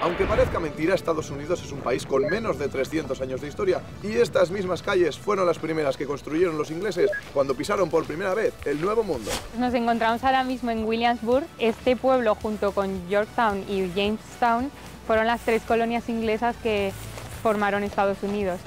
Aunque parezca mentira, Estados Unidos es un país con menos de 300 años de historia y estas mismas calles fueron las primeras que construyeron los ingleses cuando pisaron por primera vez el Nuevo Mundo. Nos encontramos ahora mismo en Williamsburg. Este pueblo, junto con Yorktown y Jamestown, fueron las 3 colonias inglesas que formaron Estados Unidos.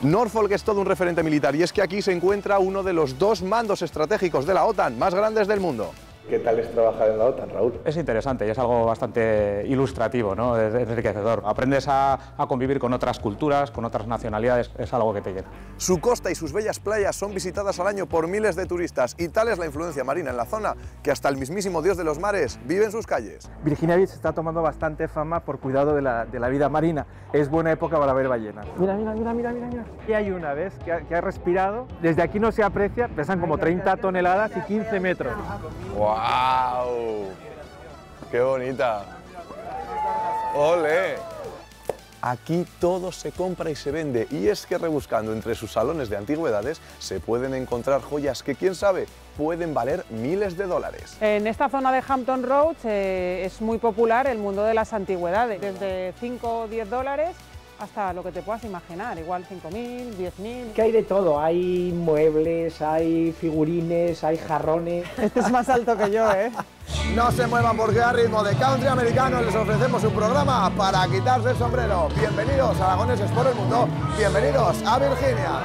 Norfolk es todo un referente militar y es que aquí se encuentra uno de los 2 mandos estratégicos de la OTAN más grandes del mundo. ¿Qué tal es trabajar en la OTAN, Raúl? Es interesante y es algo bastante ilustrativo, ¿no? Es enriquecedor. Aprendes a convivir con otras culturas, con otras nacionalidades, es algo que te llena. Su costa y sus bellas playas son visitadas al año por miles de turistas y tal es la influencia marina en la zona que hasta el mismísimo dios de los mares vive en sus calles. Virginia Beach está tomando bastante fama por cuidado de la vida marina. Es buena época para ver ballenas. Mira. Y hay una, ¿ves? Que ha respirado. Desde aquí no se aprecia, pesan como 30 toneladas y 15 metros. ¡Wow! ¡Qué bonita! ¡Ole! Aquí todo se compra y se vende, y es que rebuscando entre sus salones de antigüedades se pueden encontrar joyas que, quién sabe, pueden valer miles de dólares. En esta zona de Hampton Roads es muy popular el mundo de las antigüedades, desde 5 o 10 dólares hasta lo que te puedas imaginar, igual 5.000, 10.000. Que hay de todo, hay muebles, hay figurines, hay jarrones. Este es más alto que yo, ¿eh? No se muevan porque a ritmo de country americano les ofrecemos un programa para quitarse el sombrero. Bienvenidos a Aragoneses por el Mundo, bienvenidos a Virginia.